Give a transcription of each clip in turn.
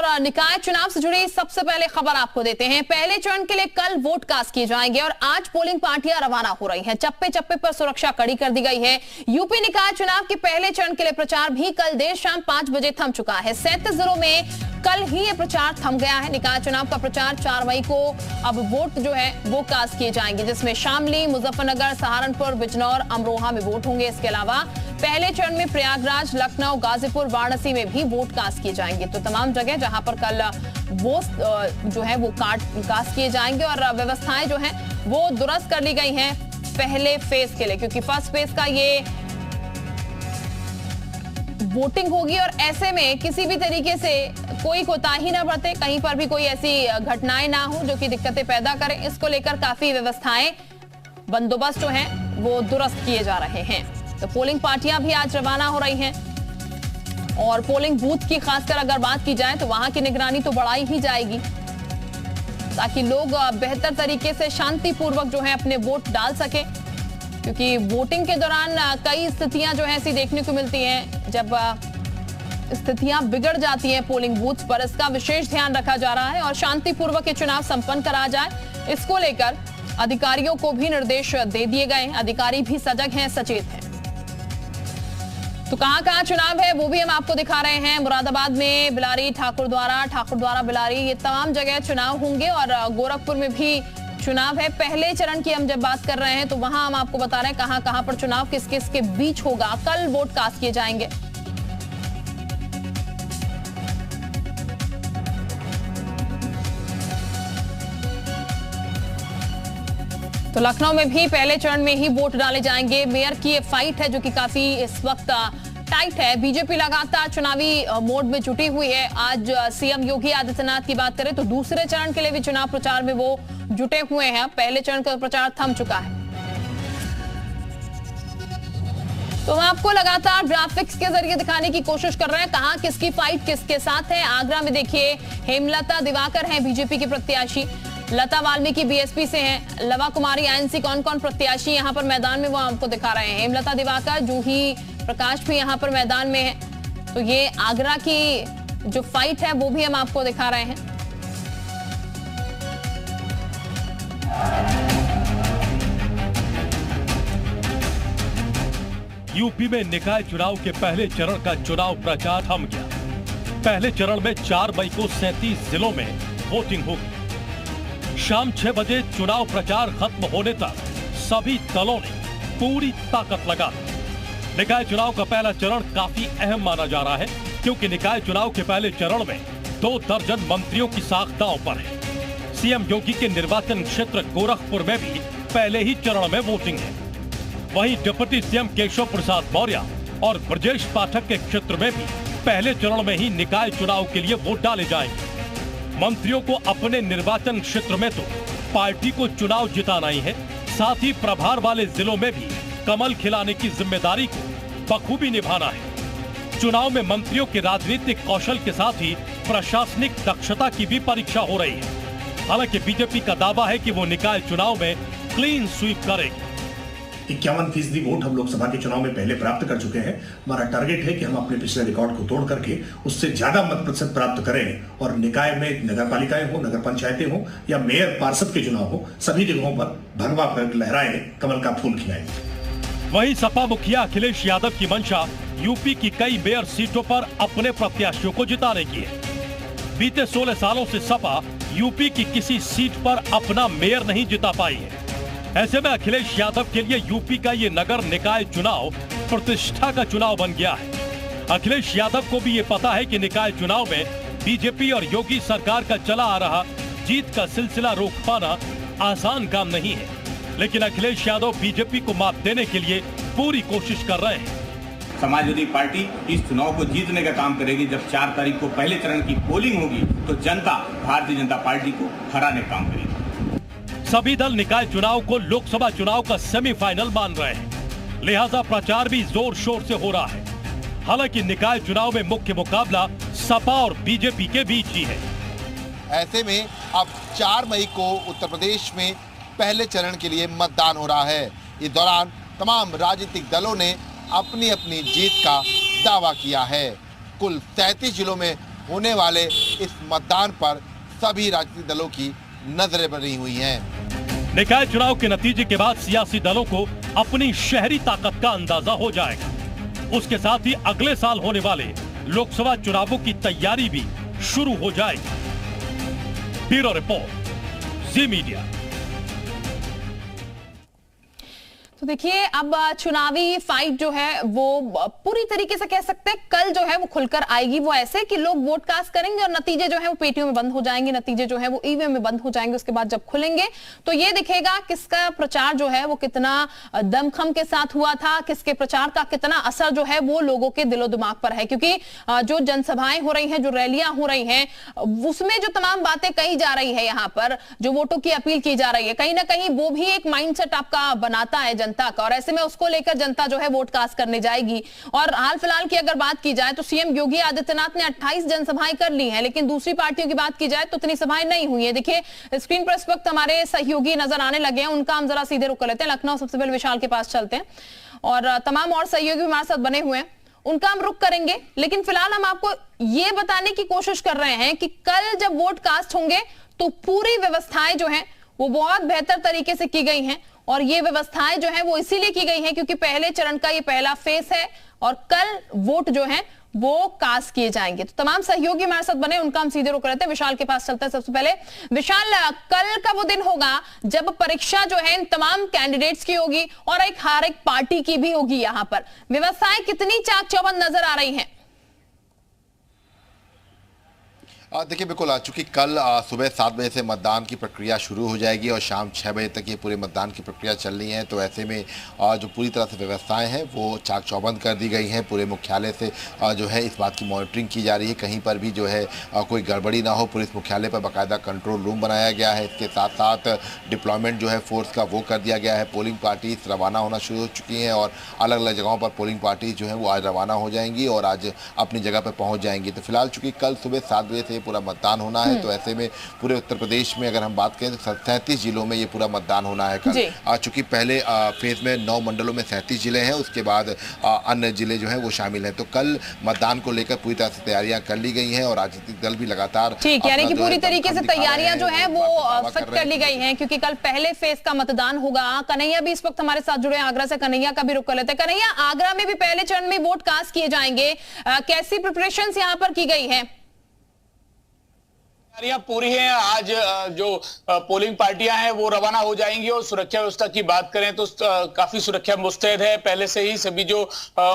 और निकाय चुनाव से जुड़ी सबसे पहले खबर आपको देते हैं। पहले चरण के लिए कल वोट कास्ट किए जाएंगे और आज पोलिंग पार्टियां रवाना हो रही हैं। चप्पे चप्पे पर सुरक्षा कड़ी कर दी गई है। यूपी निकाय चुनाव के पहले चरण के लिए प्रचार भी कल देर शाम 5 बजे थम चुका है। 37 जिलों में कल ही ये प्रचार थम गया है। निकाय चुनाव का प्रचार 4 मई को अब वोट जो है वो कास्ट किए जाएंगे, जिसमें शामली, मुजफ्फरनगर, सहारनपुर, बिजनौर, अमरोहा में वोट होंगे। इसके अलावा पहले चरण में प्रयागराज, लखनऊ, गाजीपुर, वाराणसी में भी वोट कास्ट किए जाएंगे। तो तमाम जगह जहां पर कल वोट जो है वो कास्ट किए जाएंगे और व्यवस्थाएं जो हैं वो दुरुस्त कर ली गई हैं पहले फेज के लिए, क्योंकि फर्स्ट फेज का ये वोटिंग होगी और ऐसे में किसी भी तरीके से कोई कोताही ना बरते, कहीं पर भी कोई ऐसी घटनाएं ना हो जो कि दिक्कतें पैदा करें। इसको लेकर काफी व्यवस्थाएं, बंदोबस्त जो है वो दुरुस्त किए जा रहे हैं। तो पोलिंग पार्टियां भी आज रवाना हो रही हैं और पोलिंग बूथ की खासकर अगर बात की जाए तो वहां की निगरानी तो बढ़ाई ही जाएगी ताकि लोग बेहतर तरीके से शांतिपूर्वक जो है अपने वोट डाल सके, क्योंकि वोटिंग के दौरान कई स्थितियां जो है ऐसी देखने को मिलती हैं जब स्थितियां बिगड़ जाती हैं पोलिंग बूथ पर। इसका विशेष ध्यान रखा जा रहा है और शांतिपूर्वक ये चुनाव संपन्न करा जाए, इसको लेकर अधिकारियों को भी निर्देश दे दिए गए हैं। अधिकारी भी सजग हैं, सचेत हैं। तो कहां चुनाव है वो भी हम आपको दिखा रहे हैं। मुरादाबाद में बिलारी, ठाकुरद्वारा बिलारी, ये तमाम जगह चुनाव होंगे और गोरखपुर में भी चुनाव है। पहले चरण की हम जब बात कर रहे हैं तो वहां हम आपको बता रहे हैं कहां पर चुनाव किस किस के बीच होगा। कल वोट कास्ट किए जाएंगे। तो लखनऊ में भी पहले चरण में ही वोट डाले जाएंगे। मेयर की ये फाइट है जो कि काफी इस वक्त टाइट है। बीजेपी लगातार चुनावी मोड में जुटी हुई है। आज सीएम योगी आदित्यनाथ की बात करें तो दूसरे चरण के लिए भी चुनाव प्रचार में वो जुटे हुए हैं। पहले चरण का प्रचार थम चुका है। तो हम आपको लगातार ग्राफिक्स के जरिए दिखाने की कोशिश कर रहे हैं कहां किसकी फाइट किसके साथ है। आगरा में देखिए हेमलता दिवाकर हैं बीजेपी की प्रत्याशी, लता वाल्मीकि बीएसपी से हैं, लवा कुमारी आईएनसी, कौन कौन प्रत्याशी यहां पर मैदान में वो आपको दिखा रहे हैं। हेमलता दिवाकर, जूही प्रकाश भी यहां पर मैदान में है। तो ये आगरा की जो फाइट है वो भी हम आपको दिखा रहे हैं। यूपी में निकाय चुनाव के पहले चरण का चुनाव प्रचार थम गया। पहले चरण में 4 मई को 37 जिलों में वोटिंग होगी। शाम 6 बजे चुनाव प्रचार खत्म होने तक सभी दलों ने पूरी ताकत लगा दी। निकाय चुनाव का पहला चरण काफी अहम माना जा रहा है, क्योंकि निकाय चुनाव के पहले चरण में 2 दर्जन मंत्रियों की साख दांव पर है। सीएम योगी के निर्वाचन क्षेत्र गोरखपुर में भी पहले ही चरण में वोटिंग है। वहीं डिप्टी सीएम केशव प्रसाद मौर्य और ब्रजेश पाठक के क्षेत्र में भी पहले चरण में ही निकाय चुनाव के लिए वोट डाले जाएंगे। मंत्रियों को अपने निर्वाचन क्षेत्र में तो पार्टी को चुनाव जिताना ही है, साथ ही प्रभार वाले जिलों में भी कमल खिलाने की जिम्मेदारी को बखूबी निभाना है। चुनाव में मंत्रियों के राजनीतिक कौशल के साथ ही प्रशासनिक दक्षता की भी परीक्षा हो रही है। हालांकि बीजेपी का दावा है कि वो निकाय चुनाव में क्लीन स्वीप करेगी। 51% वोट हम लोकसभा के चुनाव में पहले प्राप्त कर चुके हैं। हमारा टारगेट है कि हम अपने पिछले रिकॉर्ड को तोड़ करके उससे ज्यादा मत प्रतिशत प्राप्त करें और निकाय में नगर पालिकाएं हो, नगर पंचायतें हो या मेयर पार्षद के चुनाव हो, सभी जगहों पर भगवा फहर लहराएं, कमल का फूल खिलाएं। वहीं सपा मुखिया अखिलेश यादव की मंशा यूपी की कई मेयर सीटों पर अपने प्रत्याशियों को जिताने की है। बीते 16 सालों से सपा यूपी की किसी सीट पर अपना मेयर नहीं जिता पाई है। ऐसे में अखिलेश यादव के लिए यूपी का ये नगर निकाय चुनाव प्रतिष्ठा का चुनाव बन गया है। अखिलेश यादव को भी ये पता है कि निकाय चुनाव में बीजेपी और योगी सरकार का चला आ रहा जीत का सिलसिला रोक पाना आसान काम नहीं है, लेकिन अखिलेश यादव बीजेपी को मात देने के लिए पूरी कोशिश कर रहे हैं। समाजवादी पार्टी इस चुनाव को जीतने का काम करेगी। जब 4 तारीख को पहले चरण की पोलिंग होगी तो जनता भारतीय जनता पार्टी को हराने का काम करेगी। सभी दल निकाय चुनाव को लोकसभा चुनाव का सेमीफाइनल मान रहे हैं, लिहाजा प्रचार भी जोर शोर से हो रहा है। हालांकि निकाय चुनाव में मुख्य मुकाबला सपा और बीजेपी के बीच ही है। ऐसे में अब 4 मई को उत्तर प्रदेश में पहले चरण के लिए मतदान हो रहा है। इस दौरान तमाम राजनीतिक दलों ने अपनी अपनी जीत का दावा किया है। कुल 33 जिलों में होने वाले इस मतदान पर सभी राजनीतिक दलों की नजरें बनी हुई हैं। निकाय चुनाव के नतीजे के बाद सियासी दलों को अपनी शहरी ताकत का अंदाजा हो जाएगा। उसके साथ ही अगले साल होने वाले लोकसभा चुनावों की तैयारी भी शुरू हो जाएगी। ब्यूरो रिपोर्ट, जी मीडिया। तो देखिए, अब चुनावी फाइट जो है वो पूरी तरीके से कह सकते हैं कल जो है वो खुलकर आएगी। वो ऐसे कि लोग वोट कास्ट करेंगे और नतीजे जो है वो पेटियों में बंद हो जाएंगे, नतीजे जो है वो ईवीएम में बंद हो जाएंगे। उसके बाद जब खुलेंगे तो ये दिखेगा किसका प्रचार जो है वो कितना दमखम के साथ हुआ था, किसके प्रचार का कितना असर जो है वो लोगों के दिलो दिमाग पर है। क्योंकि जो जनसभाएं हो रही हैं, जो रैलियां हो रही हैं, उसमें जो तमाम बातें कही जा रही है, यहाँ पर जो वोटों की अपील की जा रही है, कहीं ना कहीं वो भी एक माइंडसेट आपका बनाता है जनता का, और ऐसे में उसको लेकर जनता जो है वोट कास्ट करने जाएगी। और हाल फिलहाल की अगर बात की जाए तो सीएम योगी आदित्यनाथ ने 28 जनसभाएं कर ली हैं, लेकिन दूसरी पार्टियों की बात की जाए तो इतनी सभाएं नहीं हुई है। देखिए स्क्रीन पर इस वक्त हमारे सहयोगी नजर आने लगे हैं, उनका हम जरा सीधे रुक कर लेते हैं। लखनऊ सबसे पहले विशाल के पास चलते हैं और तमाम और सहयोगी हमारे साथ बने हुए हैं, उनका हम रुक करेंगे। लेकिन फिलहाल हम आपको ये बताने की कोशिश कर रहे हैं कि कल जब वोट कास्ट होंगे तो पूरी व्यवस्थाएं जो है वो बहुत बेहतर तरीके से की गई हैं। और ये व्यवस्थाएं जो है वो इसीलिए की गई हैं क्योंकि पहले चरण का ये पहला फेस है और कल वोट जो है वो कास्ट किए जाएंगे। तो तमाम सहयोगी हमारे साथ बने, उनका हम सीधे रुक रहते हैं। विशाल के पास चलते हैं सबसे पहले। विशाल, कल का वो दिन होगा जब परीक्षा जो है इन तमाम कैंडिडेट्स की होगी और हर एक पार्टी की भी होगी। यहाँ पर व्यवस्थाएं कितनी चाक चौबंद नजर आ रही हैं? देखिए बिल्कुल, चूंकि कल सुबह 7 बजे से मतदान की प्रक्रिया शुरू हो जाएगी और शाम 6 बजे तक ये पूरे मतदान की प्रक्रिया चल रही है, तो ऐसे में जो पूरी तरह से व्यवस्थाएं हैं वो चाक चौबंद कर दी गई हैं। पूरे मुख्यालय से जो है इस बात की मॉनिटरिंग की जा रही है, कहीं पर भी जो है कोई गड़बड़ी ना हो। पुलिस मुख्यालय पर बाकायदा कंट्रोल रूम बनाया गया है। इसके साथ साथ डिप्लॉयमेंट जो है फोर्स का वो कर दिया गया है। पोलिंग पार्टीज रवाना होना शुरू हो चुकी हैं और अलग अलग जगहों पर पोलिंग पार्टीज जो है वो आज रवाना हो जाएंगी और आज अपनी जगह पर पहुँच जाएंगी। तो फिलहाल चूँकि कल सुबह 7 बजे से पूरा मतदान होना है, तो ऐसे में पूरे उत्तर प्रदेश में अगर हम बात करें तो 37 जिलों में ये पूरा मतदान होना है कल। चूंकि पहले फेज में 9 मंडलों में 37 जिले हैं, उसके बाद अन्य जिले जो हैं वो शामिल हैं। तो कल मतदान को लेकर पूरी तरह से तैयारियां कर ली गई हैं और राजनीतिक दल भी लगातार ठीक, यानी कि पूरी तरीके से तैयारियां जो है वो फिट कर ली गई हैं क्योंकि कल पहले फेज का मतदान होगा। कन्हैया भी इस वक्त हमारे साथ जुड़े हैं आगरा से, कन्हैया का भी रुक कर लेते हैं। कन्हैया, आगरा में भी पहले चरण में वोट कास्ट किए जाएंगे, कैसी प्रिपरेशंस यहाँ पर की गई है? तैयारियां पूरी हैं। आज जो पोलिंग पार्टियां हैं वो रवाना हो जाएंगी और सुरक्षा व्यवस्था की बात करें तो काफी सुरक्षा मुस्तैद है। पहले से ही सभी जो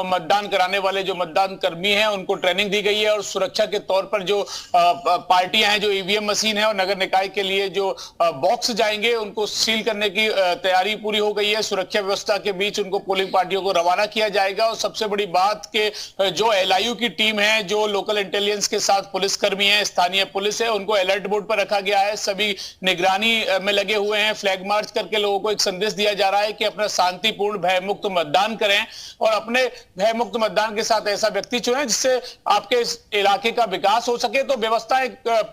मतदान कराने वाले जो मतदान कर्मी हैं उनको ट्रेनिंग दी गई है और सुरक्षा के तौर पर जो पार्टियां हैं, जो ईवीएम मशीन है और नगर निकाय के लिए जो बॉक्स जाएंगे उनको सील करने की तैयारी पूरी हो गई है। सुरक्षा व्यवस्था के बीच उनको पोलिंग पार्टियों को रवाना किया जाएगा और सबसे बड़ी बात के जो LIU की टीम है, जो लोकल इंटेलिजेंस के साथ पुलिसकर्मी है, स्थानीय पुलिस है, उनको अलर्ट बोर्ड पर रखा गया है। सभी निगरानी में लगे हुए हैं। फ्लैग मार्च करके लोगों को एक संदेश दिया जा रहा है कि अपना शांतिपूर्ण भयमुक्त मतदान करें और अपने भयमुक्त मतदान के साथ ऐसा व्यक्ति चुनें जिससे आपके इस इलाके का विकास हो सके। तो व्यवस्था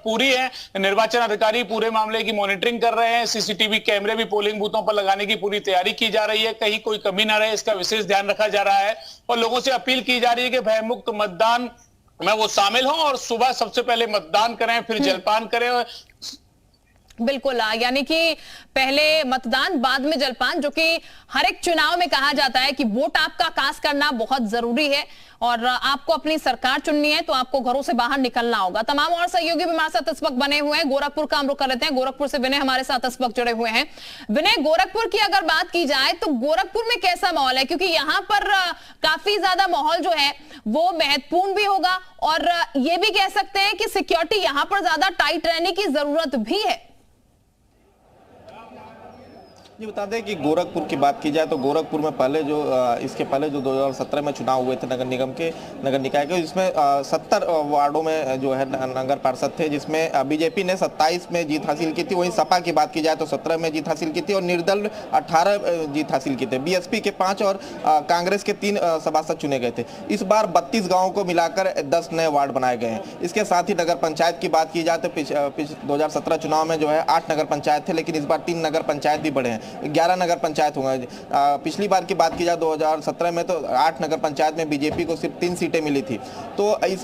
पूरी है। निर्वाचन अधिकारी पूरे मामले की मॉनिटरिंग कर रहे हैं। CCTV कैमरे भी पोलिंग बूथों पर लगाने की पूरी तैयारी की जा रही है, कहीं कोई कमी ना रहे इसका विशेष ध्यान रखा जा रहा है और लोगों से अपील की जा रही है कि भयमुक्त मतदान में वो शामिल हों और सुबह सबसे पहले मतदान करें, फिर जलपान करें। बिल्कुल, यानी कि पहले मतदान बाद में जलपान, जो कि हर एक चुनाव में कहा जाता है कि वोट आपका कास्ट करना बहुत जरूरी है और आपको अपनी सरकार चुननी है तो आपको घरों से बाहर निकलना होगा। तमाम और सहयोगी भी हमारे साथ इस वक्त बने हुए हैं। गोरखपुर का हम रुख कर लेते हैं। गोरखपुर से विनय हमारे साथ इस वक्त जुड़े हुए हैं। विनय, गोरखपुर की अगर बात की जाए तो गोरखपुर में कैसा माहौल है? क्योंकि यहाँ पर काफी ज्यादा माहौल जो है वो महत्वपूर्ण भी होगा और ये भी कह सकते हैं कि सिक्योरिटी यहाँ पर ज्यादा टाइट रहने की जरूरत भी है। जी बता दें कि गोरखपुर की बात की जाए तो गोरखपुर में पहले जो इसके पहले जो 2017 में चुनाव हुए थे नगर निकाय के, जिसमें 70 वार्डों में जो है नगर पार्षद थे, जिसमें बीजेपी ने 27 में जीत हासिल की थी। वहीं सपा की बात की जाए तो 17 में जीत हासिल की थी और निर्दल 18 जीत हासिल की थी। BSP के 5 और कांग्रेस के 3 सभासद चुने गए थे। इस बार 32 गाँवों को मिलाकर 10 नए वार्ड बनाए गए हैं। इसके साथ ही नगर पंचायत की बात की जाए तो 2017 चुनाव में जो है 8 नगर पंचायत थे, लेकिन इस बार 3 नगर पंचायत भी बढ़े हैं, 11 नगर पंचायत होंगे। पिछली बार की बात की जाए 2017 में तो 8 नगर पंचायत में बीजेपी को सिर्फ 3 सीटें मिली थी। तो इस